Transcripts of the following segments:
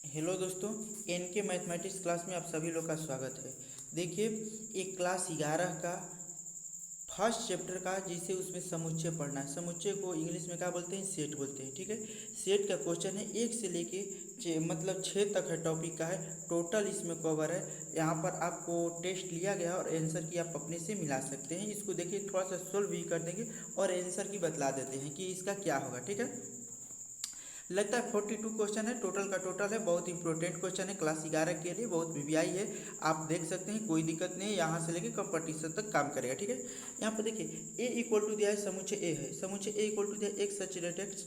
Hello दोस्तों, N के mathematics class में आप सभी लोग का स्वागत है। देखिए, एक क्लास 11 का फर्स्ट चैप्टर का जिसे उसमें समुच्चय पढ़ना है। समुच्चय को इंग्लिश में क्या बोलते हैं? सेट बोलते हैं। ठीक है, सेट का क्वेश्चन है 1 से लेके मतलब 6 तक है, टॉपिक का है। टोटल इसमें कवर है। यहाँ पर आपको टेस्ट लिया गया और आंसर की आप अपने से मिला सकते हैं। इसको देखिए, थोड़ा सा सोल्व भी कर देंगे और आंसर की बतला देते हैं कि इसका क्या होगा। ठीक है, लगता है 42 क्वेश्चन है, टोटल का टोटल है। बहुत इंपॉर्टेंट क्वेश्चन है क्लास 11 के लिए, बहुत वीवीआई है। आप देख सकते हैं, कोई दिक्कत नहीं है, यहाँ से लेके कंपटीशन तक काम करेगा। ठीक है, यहाँ पर देखिए ए इक्वल टू दिया है, समुच्चय ए है। समुच्चय ए इक्वल टू दिया है X such that X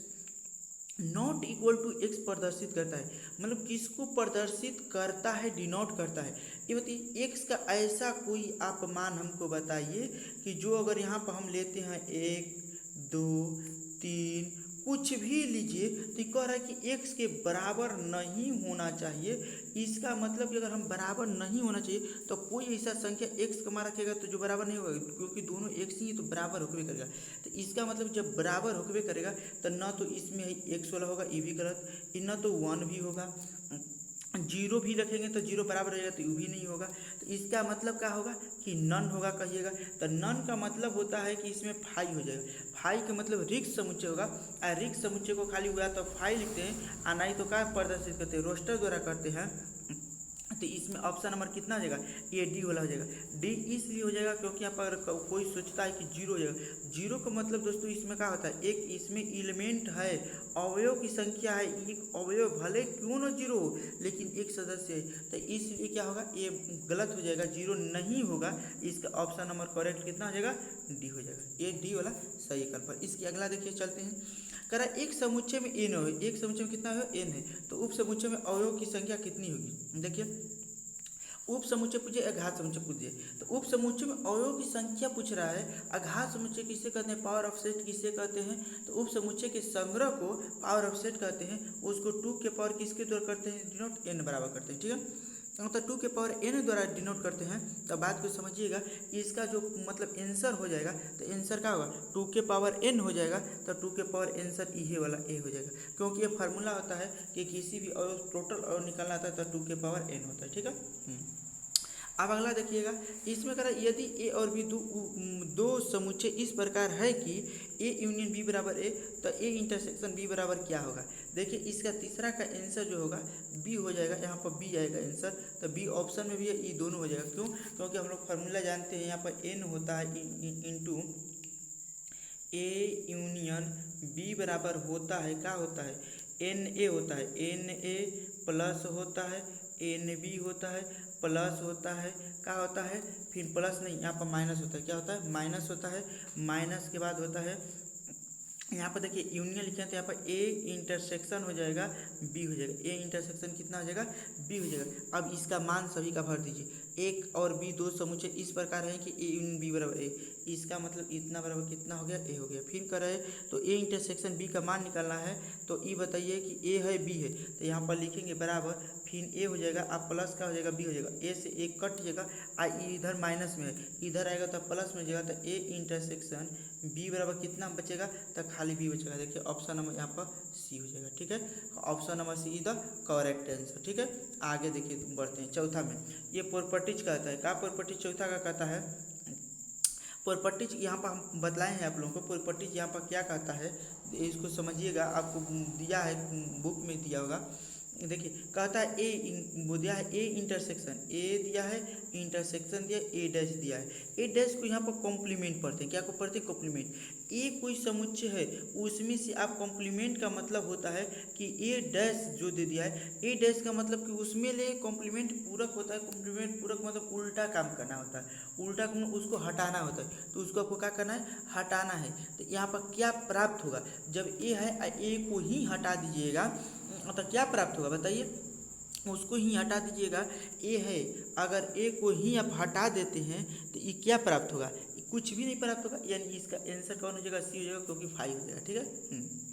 not equal to X प्रदर्शित करता है। मतलब किसको प्रदर्शित करता है? डिनोट करता है। ये बताइए, एक्स का ऐसा कोई आप मान हमको बताइए कि जो अगर यहाँ पर हम लेते हैं 1 2 3 कुछ भी लीजिए तो ये कह रहा है कि एक्स के बराबर नहीं होना चाहिए। इसका मतलब कि अगर हम बराबर नहीं होना चाहिए तो कोई ऐसा संख्या एक्स का मान रखेगा तो जो बराबर नहीं होगा, क्योंकि दोनों एक्स ही है तो बराबर होकर करेगा। तो इसका मतलब जब बराबर होकर करेगा तो न तो इसमें एक्स वाला होगा, ये भी गलत, न तो 1 भी होगा। जीरो भी रखेंगे तो जीरो बराबर रहेगा तो यू भी नहीं होगा। तो इसका मतलब क्या होगा कि नन होगा कहिएगा। तो नन का मतलब होता है कि इसमें फाई हो जाएगा। फाई का मतलब रिक्त समुच्चय होगा। रिक्त समुच्चय को खाली हुआ तो फाई लिखते हैं, और नहीं तो क्या प्रदर्शित करते हैं, रोस्टर द्वारा करते हैं। तो इसमें ऑप्शन नंबर कितना हो जाएगा? ये डी वाला हो जाएगा। डी इसलिए हो जाएगा क्योंकि यहाँ पर कोई सोचता है कि जीरो हो जाएगा। जीरो का मतलब दोस्तों इसमें क्या होता है, एक इसमें एलिमेंट है, अवयव की संख्या है, एक अवयव भले क्यों ना जीरो हो लेकिन एक सदस्य है, तो इसलिए क्या होगा, ये गलत हो जाएगा, जीरो नहीं होगा। इसका ऑप्शन नंबर करेक्ट कितना हो जाएगा? डी हो जाएगा। ये डी वाला सही कन्फर्म। इसकी अगला देखिए, चलते हैं। कह रहा है एक समुच्चय में एन हो, एक समुच्चय में कितना है? एन है। तो उप समुच्चय में अवयव की संख्या कितनी होगी? देखिए, उप समुच्चय पूछे, अघात समुच्चय पूछे। तो उप समुच्चय में अवयव की संख्या पूछ रहा है। अघात समुच्चय किसे कहते हैं? पावर ऑफ सेट किसे कहते हैं? तो उप समुच्चय के संग्रह को पावर ऑफ सेट कहते हैं। उसको 2 के पावर किसके द्वारा करते हैं? डिनोट एन बराबर करते हैं। ठीक है, तो 2 के पावर एन द्वारा डिनोट करते हैं। तो बात को समझिएगा, इसका जो मतलब आंसर हो जाएगा, तो आंसर क्या होगा? 2 के पावर एन हो जाएगा। तो 2 के पावर आंसर ये वाला ए हो जाएगा, क्योंकि ये फार्मूला होता है कि किसी भी टोटल और निकालना आता है तो 2 के पावर एन होता है। ठीक है, अब अगला देखिएगा, इसमें कह रहा है यदि ए और बी दो समुच्चय इस प्रकार है कि ए यूनियन बी बराबर ए, तो ए इंटरसेक्शन बी बराबर क्या होगा? देखिए, इसका तीसरा का आंसर जो होगा बी हो जाएगा। यहाँ पर बी आएगा आंसर, तो बी ऑप्शन में भी है, ई दोनों हो जाएगा। क्यों? क्योंकि हम लोग फार्मूला जानते हैं, यहाँ पर एन होता है इंटू ए यूनियन बी बराबर होता है, क्या होता है? एन ए होता है, एन ए प्लस होता है, एन बी होता है, प्लस होता है, क्या होता है? फिर प्लस नहीं, यहाँ पर माइनस होता है। क्या होता है? माइनस होता है। माइनस के बाद होता है, यहाँ पर देखिए यूनियन लिखे हैं तो यहाँ पर ए इंटरसेक्शन हो जाएगा, बी हो जाएगा। ए इंटरसेक्शन कितना हो जाएगा? बी हो जाएगा। अब इसका मान सभी का भर दीजिए। एक और बी दो समुच्चय इस प्रकार है कि ए यूनियन बी बराबर ए, इसका मतलब इतना बराबर कितना हो गया? ए हो गया। फिर करे तो ए इंटरसेक्शन बी का मान निकालना है, तो ये बताइए कि ए है बी है, तो यहाँ पर लिखेंगे बराबर, फिर ए हो जाएगा, अब प्लस का हो जाएगा, बी हो जाएगा। ए से एक कट जाएगा, इधर माइनस में है, इधर आएगा तो प्लस में जाएगा, तो ए इंटरसेक्शन बी बराबर कितना बचेगा? तो खाली बी बचेगा। देखिए ऑप्शन नंबर यहाँ पर सी हो जाएगा। ठीक है, option number C is the correct answer. ठीक है, आगे देखिए बढ़ते हैं चौथा में। ये प्रॉपर्टीज कहता है, क्या प्रॉपर्टीज चौथा का कहता है? प्रॉपर्टीज यहाँ पर हम बतलाए हैं आप लोगों को। प्रॉपर्टीज यहाँ पर क्या कहता है, इसको समझिएगा, आपको दिया है, बुक में दिया होगा। देखिए, कहता है ए, वो दिया है ए इंटरसेक्शन, ए दिया है, इंटरसेक्शन दिया, ए डैश दिया है। ए डैश को यहाँ पर कॉम्प्लीमेंट पढ़ते हैं। क्या को पढ़ते हैं? कॉम्प्लीमेंट। ए कोई समुच्चय है, उसमें से आप कॉम्प्लीमेंट का मतलब होता है कि ए डैश जो दे दिया है, ए डैश का मतलब कि उसमें ले कॉम्प्लीमेंट पूरक होता है। कॉम्प्लीमेंट पूरक मतलब उल्टा काम करना होता है, उल्टा उसको हटाना होता है। तो उसको आपको क्या करना है? हटाना है। तो यहाँ पर क्या प्राप्त होगा? जब ए है, ए को ही हटा दीजिएगा तो क्या प्राप्त होगा बताइए? उसको ही हटा दीजिएगा। ए है, अगर ए को ही आप हटा देते हैं तो ये क्या प्राप्त होगा? कुछ भी नहीं प्राप्त होगा, यानी इसका आंसर कौन हो जाएगा? सी हो जाएगा, क्योंकि 5 हो जाएगा। ठीक है,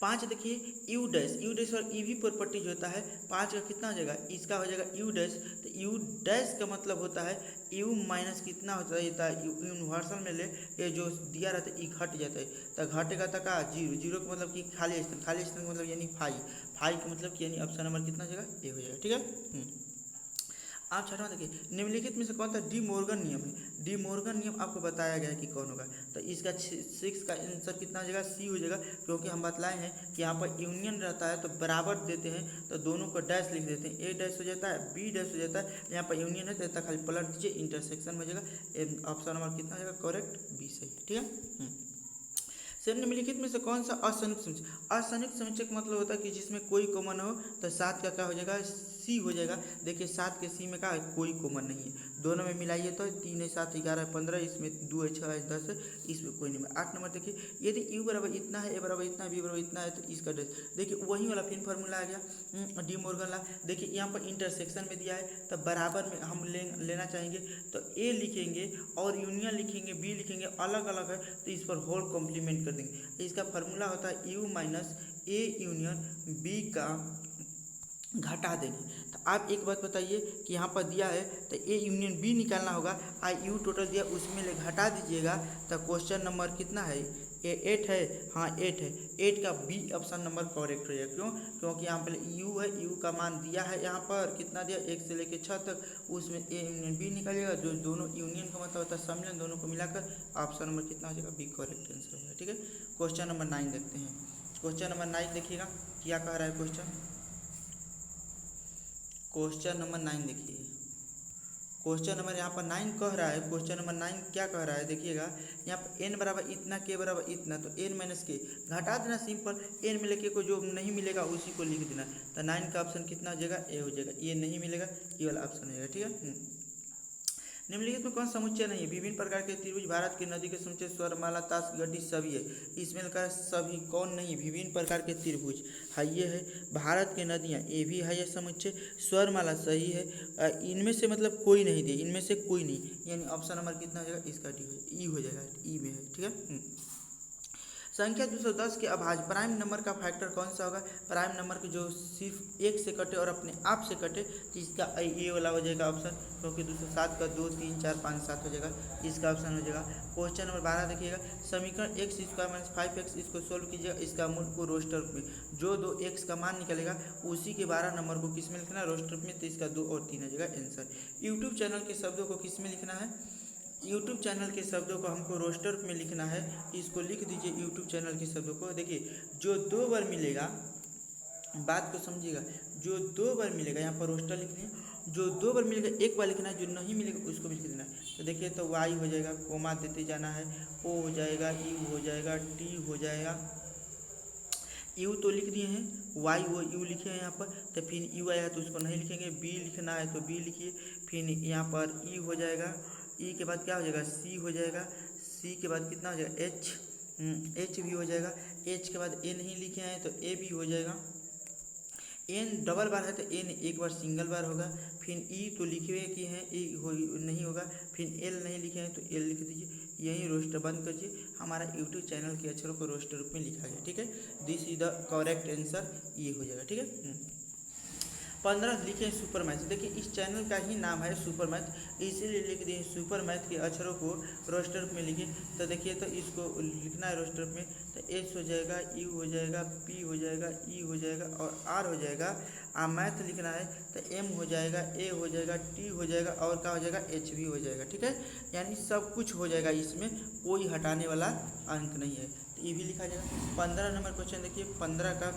5 देखिए यू डैश और ई भी प्रॉपर्टीज होता है। 5 का कितना हो जाएगा? इसका हो जाएगा यू डैश। तो यू डैश का मतलब होता है यू माइनस कितना होता है? यूनिवर्सल में ले, ये जो दिया रहता है ई घट जाता है, तो घटेगा तो का जीरो। जीरो का मतलब कि खाली स्थान, खाली स्थान का मतलब यानी 5। हाई का मतलब कि यानी ऑप्शन नंबर कितना हो जाएगा, ए हो जाएगा। ठीक है। आप छठवां देखिए, निम्नलिखित में से कौन सा डी मॉर्गन नियम है। डी मॉर्गन नियम आपको बताया गया है कि कौन होगा, तो इसका 6 का आंसर कितना हो जाएगा, सी हो जाएगा। क्योंकि हम बतलाए हैं कि यहाँ पर यूनियन रहता है तो बराबर देते हैं तो दोनों को डैश लिख देते हैं, ए डैश हो जाता है, बी डैश हो जाता है। यहाँ पर यूनियन है तो खाली पलट दीजिए, इंटरसेक्शन हो जाएगा। ऑप्शन नंबर कितना हो जाएगा, करेक्ट बी सही। ठीक है। निम्नलिखित में से कौन सा असंयुक्त समुच्चय। असंयुक्त समुच्चय का मतलब होता है कि जिसमें कोई कॉमन हो, तो 7 का क्या हो जाएगा, सी हो जाएगा। देखिए 7 के सी में क्या है, कोई कॉमन नहीं है, दोनों में मिलाइए तो 3 है 7 11 है 15, इसमें 2 है 6 है 10 है, इसमें कोई नहीं है। 8 नंबर देखिए, यदि यू बराबर इतना है, ए बराबर इतना है, बी बराबर इतना है, तो इसका देखिए वही वाला फिर फार्मूला आ गया, डी मॉर्गन ला। देखिए यहाँ पर इंटरसेक्शन में दिया है तो बराबर में हम लेना चाहेंगे तो ए लिखेंगे और यूनियन लिखेंगे, बी लिखेंगे, अलग अलग है तो इस पर होल कॉम्प्लीमेंट कर देंगे। इसका फार्मूला होता है U minus A union B का घटा देंगे। तो आप एक बात बताइए कि यहाँ पर दिया है तो ए यूनियन बी निकालना होगा, यू टोटल दिया उसमें ले घटा दीजिएगा। तो क्वेश्चन नंबर कितना है, ए 8 है, हाँ 8 है, 8 का बी ऑप्शन नंबर करेक्ट हो जाएगा। क्यों, क्योंकि यहाँ पर यू है, यू का मान दिया है, यहाँ पर कितना दिया 1 से लेकर 6 तक, उसमें ए यूनियन बी निकालिएगा, जो दोनों यूनियन का मतलब होता है सम्मिलन, दोनों को मिलाकर ऑप्शन नंबर कितना हो जाएगा, बी करेक्ट आंसर हो जाएगा। ठीक है। क्वेश्चन नंबर 9 देखते हैं। क्वेश्चन नंबर 9 देखिएगा क्या कह रहा है क्वेश्चन नंबर 9 देखिए। क्वेश्चन नंबर यहाँ पर 9 कह रहा है, क्वेश्चन नंबर 9 क्या कह रहा है देखिएगा, यहाँ पर n बराबर इतना, के बराबर इतना, तो n माइनस के घटा देना सिंपल, n मिले के को जो नहीं मिलेगा उसी को लिख देना। तो 9 का ऑप्शन कितना हो जाएगा, ए हो जाएगा, ये नहीं मिलेगा, ये वाला ऑप्शन हो जाएगा। ठीक है। निम्नलिखित में कौन समुच्चय नहीं है। विभिन्न प्रकार के त्रिभुज भारत की नदी के समुच्चय स्वरमाला ताश गड्डी सभी है, इसमें लिखा है सभी कौन नहीं, विभिन्न प्रकार के त्रिभुज है, ये है भारत की नदियाँ, ये भी है ये समुच्चय, स्वरमाला सही है, इनमें से मतलब कोई नहीं दिए, इनमें से कोई नहीं, यानी ऑप्शन नंबर कितना हो जाएगा, इसका डी हो जाएगा, ई में है। ठीक है। संख्या 210 के अभाज्य प्राइम नंबर का फैक्टर कौन सा होगा। प्राइम नंबर के जो सिर्फ 1 से कटे और अपने आप से कटे, तो इसका ये वाला हो जाएगा ऑप्शन, क्योंकि 207 का 2 3 4 5 7 हो जाएगा, इसका ऑप्शन हो जाएगा। क्वेश्चन नंबर 12 देखिएगा, समीकरण x² - 5x इसको सोल्व कीजिएगा, इसका मूल को रोस्टर रूप में, जो 2x का मान निकलेगा उसी के 12 नंबर को किस में लिखना है, रोस्टर रूप में, तो इसका 2 और 3 हो जाएगा आंसर। यूट्यूब चैनल के शब्दों को किस में लिखना है, यूट्यूब चैनल के शब्दों को हमको रोस्टर में लिखना है, इसको लिख दीजिए यूट्यूब चैनल के शब्दों को। देखिए जो 2 बार मिलेगा, बात को समझिएगा, जो 2 बार मिलेगा यहाँ पर रोस्टर लिखनी है, जो 2 बार मिलेगा एक बार लिखना है, जो नहीं मिलेगा उसको भी लिख देना है। तो देखिए तो वाई हो जाएगा, कोमा देते जाना है, ओ हो जाएगा, यू हो जाएगा, टी हो जाएगा, यू तो लिख दिए हैं, वाई वो यू लिखे हैं यहाँ पर, तो फिर यू आया तो उसको नहीं लिखेंगे, बी लिखना है तो बी लिखिए, फिर यहाँ पर ई हो जाएगा, ई के बाद क्या हो जाएगा, सी हो जाएगा, सी के बाद कितना हो जाएगा, एच भी हो जाएगा, एच के बाद ए नहीं लिखे हैं तो ए भी हो जाएगा, एन डबल बार है तो एन एक बार सिंगल बार होगा, फिर ई तो लिखे हुए कि हैं, ई नहीं होगा, फिर एल नहीं लिखे हैं तो एल लिख दीजिए, यही रोस्टर बंद करिए। हमारा यूट्यूब चैनल के अक्षरों को रोस्टर रूप में लिखा गया। ठीक है, this is the correct answer, ये हो जाएगा। ठीक है। 15 लिखे सुपर मैथ। देखिए इस चैनल का ही नाम है सुपर मैथ, इसीलिए लिख दिए सुपर मैथ के अक्षरों को रोस्टर में लिखे। तो देखिए तो इसको लिखना है रोस्टर में, तो एस हो जाएगा, यू हो जाएगा, पी हो जाएगा, ई हो जाएगा और आर हो जाएगा। मैथ लिखना है तो एम हो जाएगा, ए हो जाएगा, टी हो जाएगा और क्या हो जाएगा, एच भी हो जाएगा। ठीक है, यानी सब कुछ हो जाएगा, इसमें कोई हटाने वाला अंक नहीं है, तो ये भी लिखा जाएगा। 15 नंबर क्वेश्चन देखिए, 15 का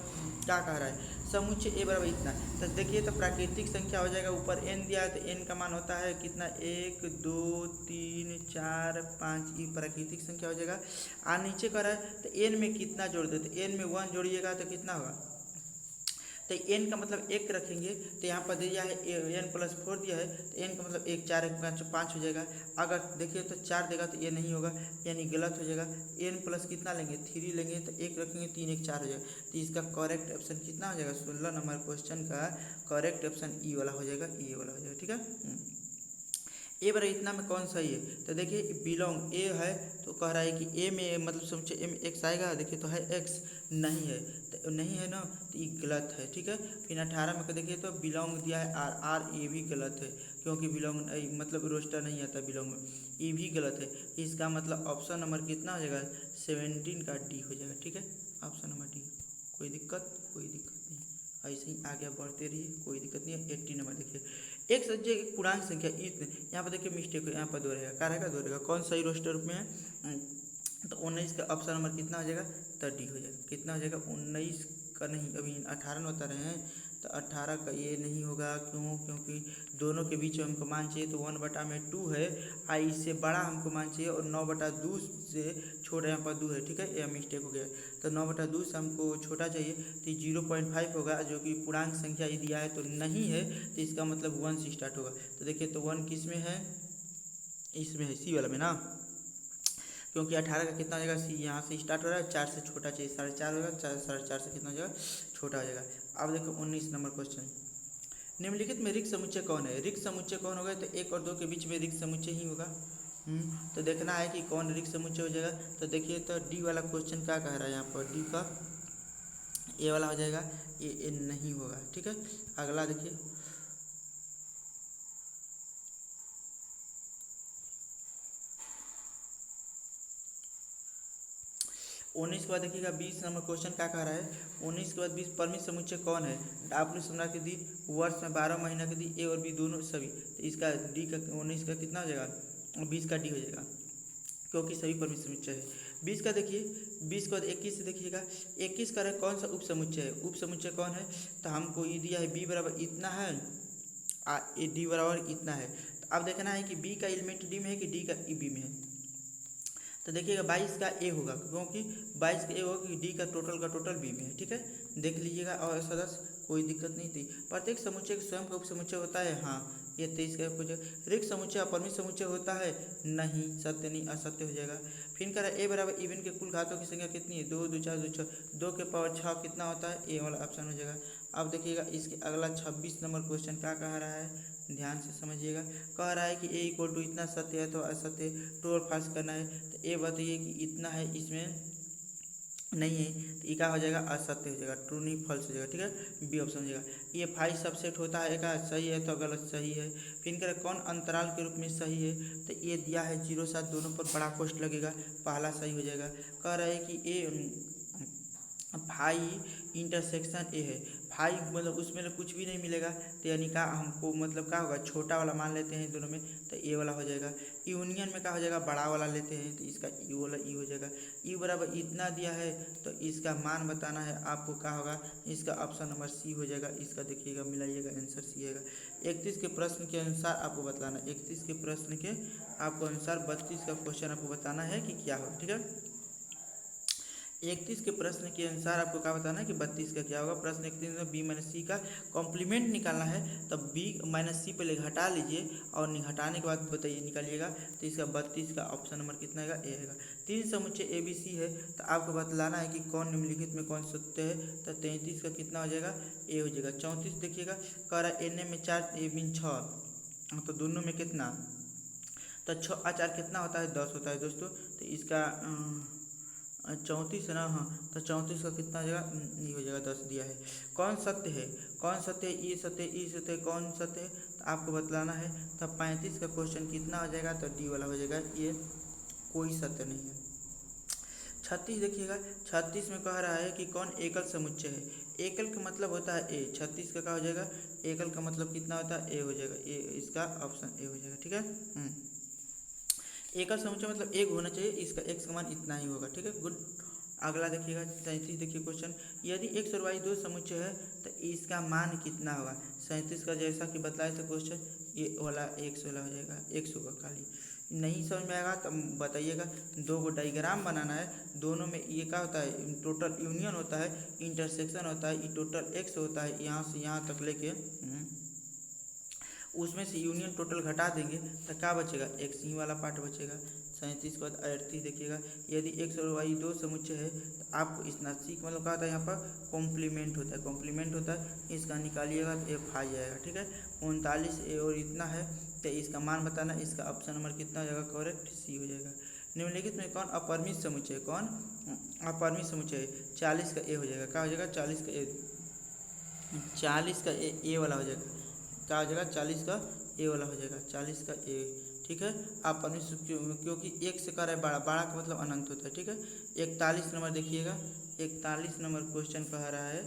क्या कह रहा है, समुच्चय ए बराबर इतना। तो देखिए तो प्राकृतिक संख्या हो जाएगा, ऊपर एन दिया है तो एन का मान होता है कितना, 1 2 3 4 5, ये प्राकृतिक संख्या हो जाएगा। और नीचे कह रहा है तो एन में कितना जोड़ दे, तो एन में 1 जोड़िएगा तो कितना होगा, तो एन का मतलब 1 रखेंगे, तो यहाँ पर दिया है एन प्लस 4 दिया है, तो एन का मतलब 1 4 1 5 हो जाएगा। अगर देखिए तो 4 देगा तो ये नहीं होगा, यानी गलत हो जाएगा। एन प्लस कितना लेंगे, 3 लेंगे, तो 1 रखेंगे, 3 1 4 हो जाएगा। तो इसका करेक्ट ऑप्शन कितना हो जाएगा, 16 नंबर क्वेश्चन का करेक्ट ऑप्शन ई वाला हो जाएगा, ई वाला हो जाएगा। ठीक है, ए बराबर इतना में कौन सही है, तो देखिए बिलोंग ए है, तो कह रहा है कि ए में मतलब समझे ए में एक्स आएगा, देखिए तो है एक्स, नहीं है तो नहीं है ना, तो ये गलत है। ठीक है, फिर 18 में देखिए तो बिलोंग दिया है आर, आर ये भी गलत है, क्योंकि बिलोंग मतलब रोस्टर नहीं आता बिलोंग में, ये भी गलत है। इसका मतलब ऑप्शन नंबर कितना हो जाएगा, 17 का डी हो जाएगा। ठीक है, ऑप्शन नंबर डी, कोई दिक्कत नहीं, ऐसे ही आगे बढ़ते रहिए, कोई दिक्कत नहीं है। 80 नंबर देखिए, एक संख्या एक पूर्णांक संख्या इतने, यहाँ पर देखिए मिस्टेक है, यहाँ पर 2 रहेगा, क्या रहेगा 2 रहेगा, कौन सही रोस्टर रूप में है, तो 19 का ऑप्शन नंबर कितना हो जाएगा, 30 हो जाएगा। कितना हो जाएगा, 19 का नहीं, अभी 18 बता रहे हैं, तो 18 का ये नहीं होगा, क्यों, क्योंकि दोनों के बीच में हमको मान चाहिए, तो 1/2 है, इससे बड़ा हमको मान चाहिए, और 9/2 से छोटा यहाँ पर 2 है, ठीक है, यह मिस्टेक हो गया। तो 9/2 से हमको छोटा चाहिए, तो 0.5 होगा, जो कि पूर्णांक संख्या ये दिया है तो नहीं है, तो इसका मतलब 1 से स्टार्ट होगा। तो देखिए, तो 1 किस में है, इसमें है, सी वाला में ना, क्योंकि 18 का कितना हो जाएगा, सी यहाँ से स्टार्ट हो रहा है, 4 से छोटा चाहिए, 4.5 होगा, 4.5 से कितना हो जाएगा, छोटा हो जाएगा। अब देखो 19 नंबर क्वेश्चन, निम्नलिखित में रिक्त समुच्चय कौन है। रिक्त समुच्चय कौन होगा, तो 1 और 2 के बीच में रिक्त समुच्चय ही होगा। तो देखना है कि कौन रिक्त समुच्चय हो जाएगा। तो देखिए, तो डी वाला क्वेश्चन क्या कह रहा है, यहाँ पर डी का ए वाला हो जाएगा, ये नहीं होगा, ठीक है। अगला देखिए, 19 के बाद देखिएगा 20 नंबर क्वेश्चन क्या कह रहा है। 19 के बाद 20, परिमित समुच्चय कौन है। आपने समझा के दी वर्ष में 12 महीना के दी, ए और बी दोनों सभी, तो इसका डी का 19 का कितना हो जाएगा, 20 का डी हो जाएगा, क्योंकि सभी परिमित समुच्चय है। 20 का देखिए, 20 के बाद 21 से देखिएगा, 21 का है कौन सा उप समुच्चय है, उप समुच्चय कौन है, तो हमको ये दिया है बी बराबर इतना है, ए डी बराबर इतना है। तो अब देखना है कि बी का एलिमेंट डी में है कि डी का बी में है। तो देखिएगा 22 का ए होगा, क्योंकि 22 का ए होगा कि डी का टोटल बी में है, ठीक है, देख लीजिएगा। और सदस्य कोई दिक्कत नहीं थी। प्रत्येक समुच्चय के स्वयं का उप समुच्चय होता है, हाँ, ये 23 का कुछ। रिक्त समुच्चय अपरिमित समुच्चय होता है, नहीं, सत्य नहीं, असत्य हो जाएगा। फिर कह रहा है ए बराबर इवन के कुल घातों की संख्या कितनी है, 2 2 4 2 6, 2 के पावर 6 कितना होता है, ए वाला ऑप्शन हो जाएगा। अब देखिएगा इसके अगला 26 नंबर क्वेश्चन क्या कह रहा है, ध्यान से समझिएगा। कह रहा है कि ए इक्वल टू इतना सत्य है तो असत्य, ट्रू और फॉल्स करना है। तो ए बताइए कि इतना है, इसमें नहीं है, तो ये क्या हो जाएगा, असत्य हो जाएगा, ट्रू नहीं फॉल्स हो जाएगा, ठीक है, बी ऑप्शन हो जाएगा। ये 5 सबसेट होता है का, सही है तो गलत, सही है। फिर कह कौन अंतराल के रूप में सही है, तो ये दिया है 0 7, दोनों पर बड़ा कोष्ठ लगेगा, पहला सही हो जाएगा। कह रहा है कि ए फाई इंटरसेक्शन ए है, फाई मतलब उसमें कुछ भी नहीं मिलेगा, तो यानी का हमको मतलब क्या होगा, छोटा वाला मान लेते हैं दोनों में, तो ए वाला हो जाएगा। यूनियन में क्या हो जाएगा, बड़ा वाला लेते हैं, तो इसका ई वाला ई हो जाएगा। ई बराबर इतना दिया है, तो इसका मान बताना है आपको, क्या होगा, इसका ऑप्शन नंबर सी हो जाएगा। इसका देखिएगा, मिलाइएगा, आंसर सी आएगा। 31 के प्रश्न के अनुसार आपको बताना, 31 के प्रश्न के आपको अनुसार 32 का क्वेश्चन आपको बताना है कि क्या हो, ठीक है। 31 के प्रश्न के अनुसार आपको क्या बताना है कि 32 का क्या होगा। प्रश्न 31 में बी माइनस सी का कॉम्प्लीमेंट निकालना है, तब बी माइनस सी पहले घटा लीजिए और हटाने के बाद बताइए, निकालिएगा। तो इसका 32 का ऑप्शन नंबर कितना आएगा, ए आएगा। 3 समुच्चय ए बी सी है, तो आपको बतलाना है कि कौन निम्नलिखित में कौन सत्य है। तो 33 का कितना हो जाएगा, ए हो जाएगा। 34 देखिएगा, कह रहा है एन में 4 ए बिन 6, तो दोनों में कितना, तो 6 और 4 कितना होता है, 10 होता है दोस्तों। तो इसका 34 है ना, हाँ, तो 34 का कितना हो जाएगा, ये हो जाएगा 10 दिया है। कौन सत्य है, कौन सत्य है, ये सत्य, ये सत्य, कौन सत्य है, तो आपको बतलाना है। तो 35 का क्वेश्चन कितना हो जाएगा, तो डी वाला हो जाएगा, ये कोई सत्य नहीं है। 36 देखिएगा, 36 में कह रहा है कि कौन एकल समुच्चय है। एकल का मतलब होता है ए, 36 का क्या हो जाएगा, एकल का मतलब कितना होता है, ए हो जाएगा, ए, इसका ऑप्शन ए हो जाएगा, ठीक है। एकल समुच्चय मतलब एक होना चाहिए, इसका एक समान इतना ही होगा, ठीक है, गुड। अगला देखिएगा 37 देखिए क्वेश्चन, यदि x और y 2 समुच्चय है तो इसका मान कितना होगा। 37 का जैसा कि बताया था क्वेश्चन, ये वाला x वाला हो जाएगा, x होगा। खाली नहीं समझ में आएगा तो बताइएगा। 2 को डायग्राम बनाना है, दोनों में ये क्या होता है, टोटल यूनियन होता है, इंटरसेक्शन होता है, ये टोटल x होता है, यहाँ से यहाँ तक लेके उसमें से यूनियन टोटल घटा देंगे तो क्या बचेगा, एक्स ही वाला पार्ट बचेगा। 37 के बाद 38 देखिएगा, यदि एक्स और वाई 2 समुच्चय है तो आपको इसना सीख मतलब क्या होता है, यहाँ पर कॉम्प्लीमेंट होता है, कॉम्प्लीमेंट होता है, इसका निकालिएगा तो एफ आ जाएगा, ठीक है। 39 ए और इतना है, तो इसका मान बताना, इसका ऑप्शन नंबर कितना हो जाएगा, करेक्ट सी हो जाएगा। निम्नलिखित में कौन अपरिमित समुच्चय, कौन अपरिमित समुच्चय, 40 का ए हो जाएगा, क्या हो जाएगा, 40 का ए, 40 का ए वाला हो जाएगा, क्या हो जाएगा, 40 का ए वाला हो जाएगा, 40 का ए, ठीक है। आप क्योंकि एक से कर रहे बड़ा, बड़ा का मतलब अनंत होता है, ठीक है। 41 नंबर देखिएगा, 41 नंबर क्वेश्चन कह रहा है,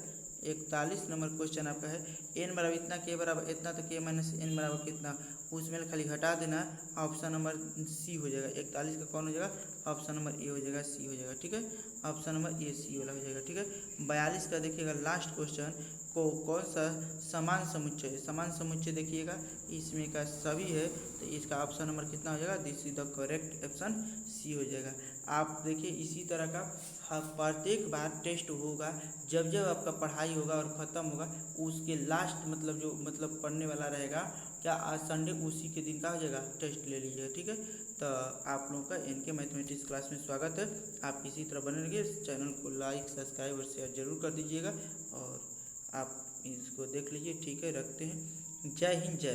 41 नंबर क्वेश्चन आपका है। n बराबर इतना, k बराबर इतना, तो k माइनस n बराबर कितना, उसमें खाली घटा देना, ऑप्शन नंबर सी हो जाएगा। 41 का कौन हो जाएगा, ऑप्शन नंबर ए हो जाएगा, सी हो जाएगा, ठीक है, ऑप्शन नंबर ए सी वाला हो जाएगा, ठीक है। 42 का देखिएगा लास्ट क्वेश्चन को कौन सा समान समुच्चय है, समान समुच्चय देखिएगा इसमें का सभी है, तो इसका ऑप्शन नंबर कितना हो जाएगा, this is the correct option C हो जाएगा। आप देखिए इसी तरह का प्रत्येक बार टेस्ट होगा, जब जब आपका पढ़ाई होगा और ख़त्म होगा उसके लास्ट मतलब जो मतलब पढ़ने वाला रहेगा क्या, आज संडे उसी के दिन का हो जाएगा, टेस्ट ले लीजिएगा, ठीक है। तो आप लोगों का एनके मैथमेटिक्स क्लास में स्वागत है। आप इसी तरह बने रहिए, चैनल को लाइक सब्सक्राइब और शेयर जरूर कर दीजिएगा और आप इसको देख लीजिए, ठीक है, रखते हैं। जय हिंद, जय